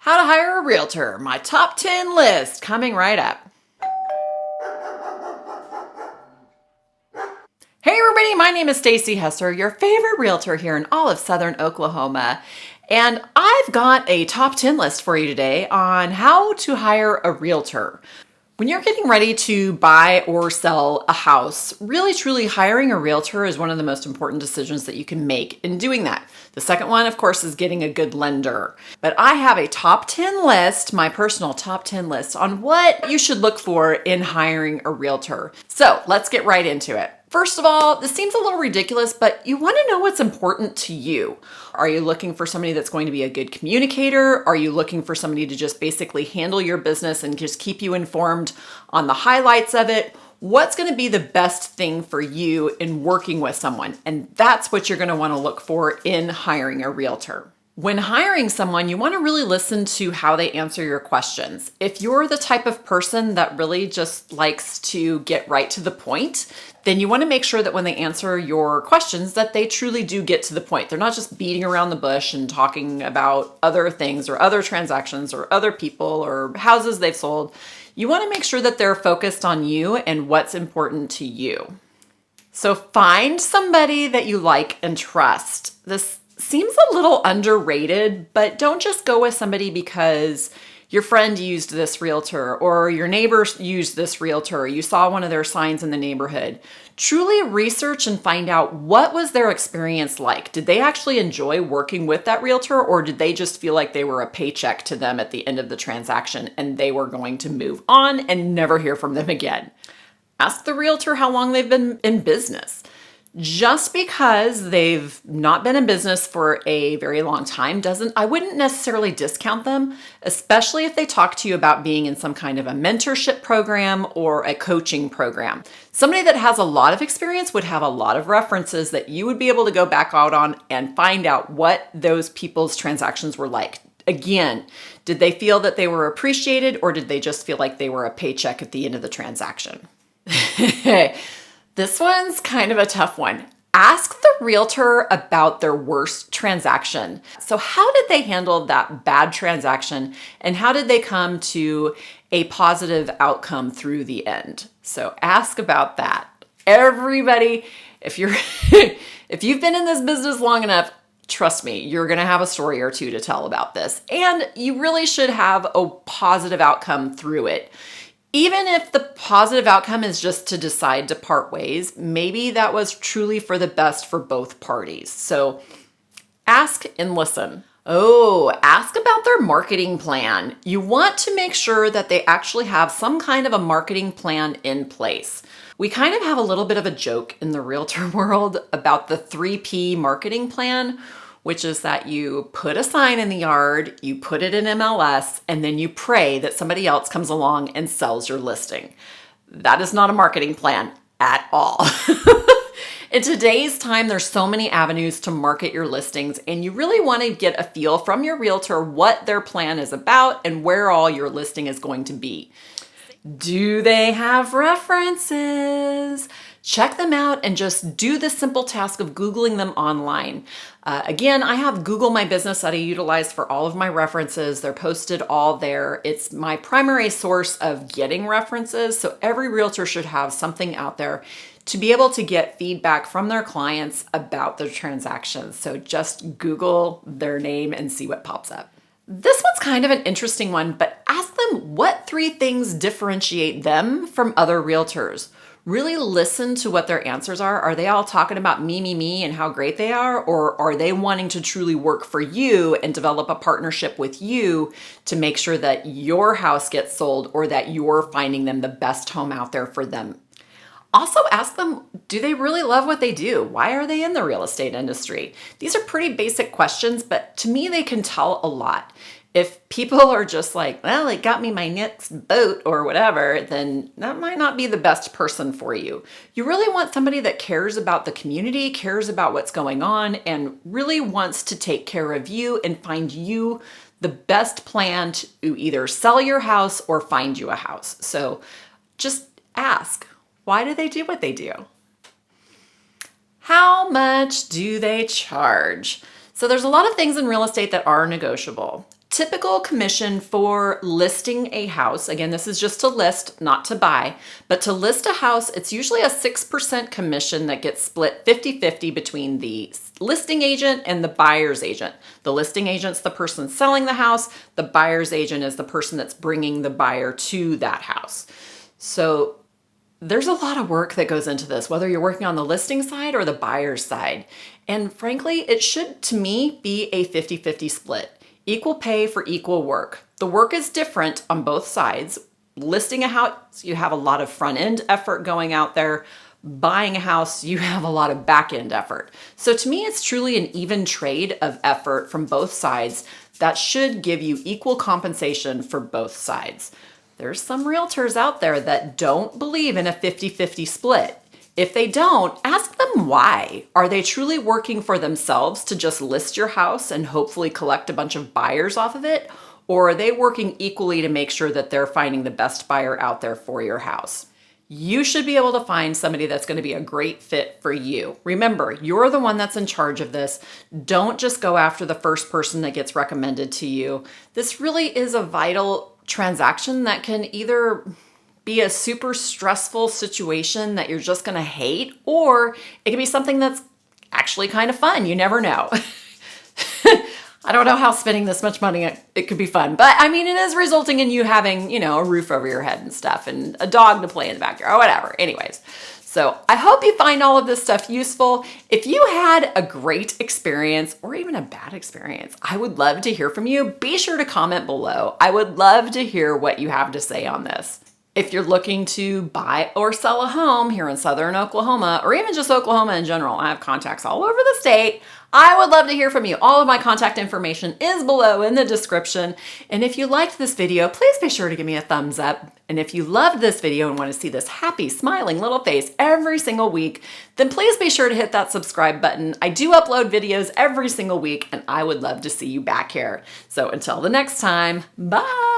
How to hire a realtor, my top 10 list coming right up. Hey everybody, my name is Stacy Hesser, your favorite realtor here in all of Southern Oklahoma. And I've got a top 10 list for you today on how to hire a realtor. When you're getting ready to buy or sell a house, really truly hiring a realtor is one of the most important decisions that you can make in doing that. The second one, of course, is getting a good lender. But I have a top 10 list, my personal top 10 list on what you should look for in hiring a realtor. So let's get right into it. First of all, this seems a little ridiculous, but you want to know what's important to you. Are you looking for somebody that's going to be a good communicator? Are you looking for somebody to just basically handle your business and just keep you informed on the highlights of it? What's going to be the best thing for you in working with someone? And that's what you're going to want to look for in hiring a realtor. When hiring someone, you want to really listen to how they answer your questions. If you're the type of person that really just likes to get right to the point, then you want to make sure that when they answer your questions that they truly do get to the point. They're not just beating around the bush and talking about other things or other transactions or other people or houses they've sold. You want to make sure that they're focused on you and what's important to you. So find somebody that you like and trust. This seems a little underrated, but don't just go with somebody because your friend used this realtor or your neighbor used this realtor, or you saw one of their signs in the neighborhood. Truly research and find out what was their experience like. Did they actually enjoy working with that realtor, or did they just feel like they were a paycheck to them at the end of the transaction and they were going to move on and never hear from them again? Ask the realtor how long they've been in business. Just because they've not been in business for a very long time I wouldn't necessarily discount them, especially if they talk to you about being in some kind of a mentorship program or a coaching program. Somebody that has a lot of experience would have a lot of references that you would be able to go back out on and find out what those people's transactions were like. Again, did they feel that they were appreciated, or did they just feel like they were a paycheck at the end of the transaction? This one's kind of a tough one. Ask the realtor about their worst transaction. So how did they handle that bad transaction, and how did they come to a positive outcome through the end? So ask about that. Everybody, if you've been in this business long enough, trust me, you're going to have a story or two to tell about this. And you really should have a positive outcome through it. Even if the positive outcome is just to decide to part ways, maybe that was truly for the best for both parties. So ask and listen. Oh, ask about their marketing plan. You want to make sure that they actually have some kind of a marketing plan in place. We kind of have a little bit of a joke in the realtor world about the 3P marketing plan, which is that you put a sign in the yard, you put it in MLS, and then you pray that somebody else comes along and sells your listing. That is not a marketing plan at all. In today's time, there's so many avenues to market your listings, and you really want to get a feel from your realtor what their plan is about and where all your listing is going to be. Do they have references? Check them out and just do the simple task of Googling them online. Again, I have Google My Business that I utilize for all of my references. They're posted all there. It's my primary source of getting references. So every realtor should have something out there to be able to get feedback from their clients about their transactions. So just Google their name and see what pops up. This one's kind of an interesting one, but ask them what 3 things differentiate them from other realtors. Really listen to what their answers are. Are they all talking about me, and how great they are? Or are they wanting to truly work for you and develop a partnership with you to make sure that your house gets sold or that you're finding them the best home out there for them? Also ask them, do they really love what they do? Why are they in the real estate industry? These are pretty basic questions, but to me, they can tell a lot. If people are just like, well, it got me my next boat or whatever, then that might not be the best person for you. You really want somebody that cares about the community, cares about what's going on, and really wants to take care of you and find you the best plan to either sell your house or find you a house. So just ask, why do they do what they do? How much do they charge? So there's a lot of things in real estate that are negotiable. Typical commission for listing a house, again, this is just to list, not to buy, but to list a house, it's usually a 6% commission that gets split 50-50 between the listing agent and the buyer's agent. The listing agent's the person selling the house, the buyer's agent is the person that's bringing the buyer to that house. So there's a lot of work that goes into this, whether you're working on the listing side or the buyer's side. And frankly, it should, to me, be a 50-50 split. Equal pay for equal work. The work is different on both sides. Listing a house, you have a lot of front end effort going out there. Buying a house, you have a lot of back end effort. So to me, it's truly an even trade of effort from both sides that should give you equal compensation for both sides. There's some realtors out there that don't believe in a 50-50 split. If they don't, ask them why. Are they truly working for themselves to just list your house and hopefully collect a bunch of buyers off of it? Or are they working equally to make sure that they're finding the best buyer out there for your house? You should be able to find somebody that's going to be a great fit for you. Remember, you're the one that's in charge of this. Don't just go after the first person that gets recommended to you. This really is a vital transaction that can either be a super stressful situation that you're just going to hate, or it can be something that's actually kind of fun. You never know. I don't know how spending this much money, it could be fun, but I mean, it is resulting in you having, a roof over your head and stuff and a dog to play in the backyard or whatever. Anyways, so I hope you find all of this stuff useful. If you had a great experience or even a bad experience, I would love to hear from you. Be sure to comment below. I would love to hear what you have to say on this. If you're looking to buy or sell a home here in Southern Oklahoma, or even just Oklahoma in general, I have contacts all over the state. I would love to hear from you. All of my contact information is below in the description. And if you liked this video, please be sure to give me a thumbs up. And if you loved this video and want to see this happy, smiling little face every single week, then please be sure to hit that subscribe button. I do upload videos every single week, and I would love to see you back here. So until the next time, bye.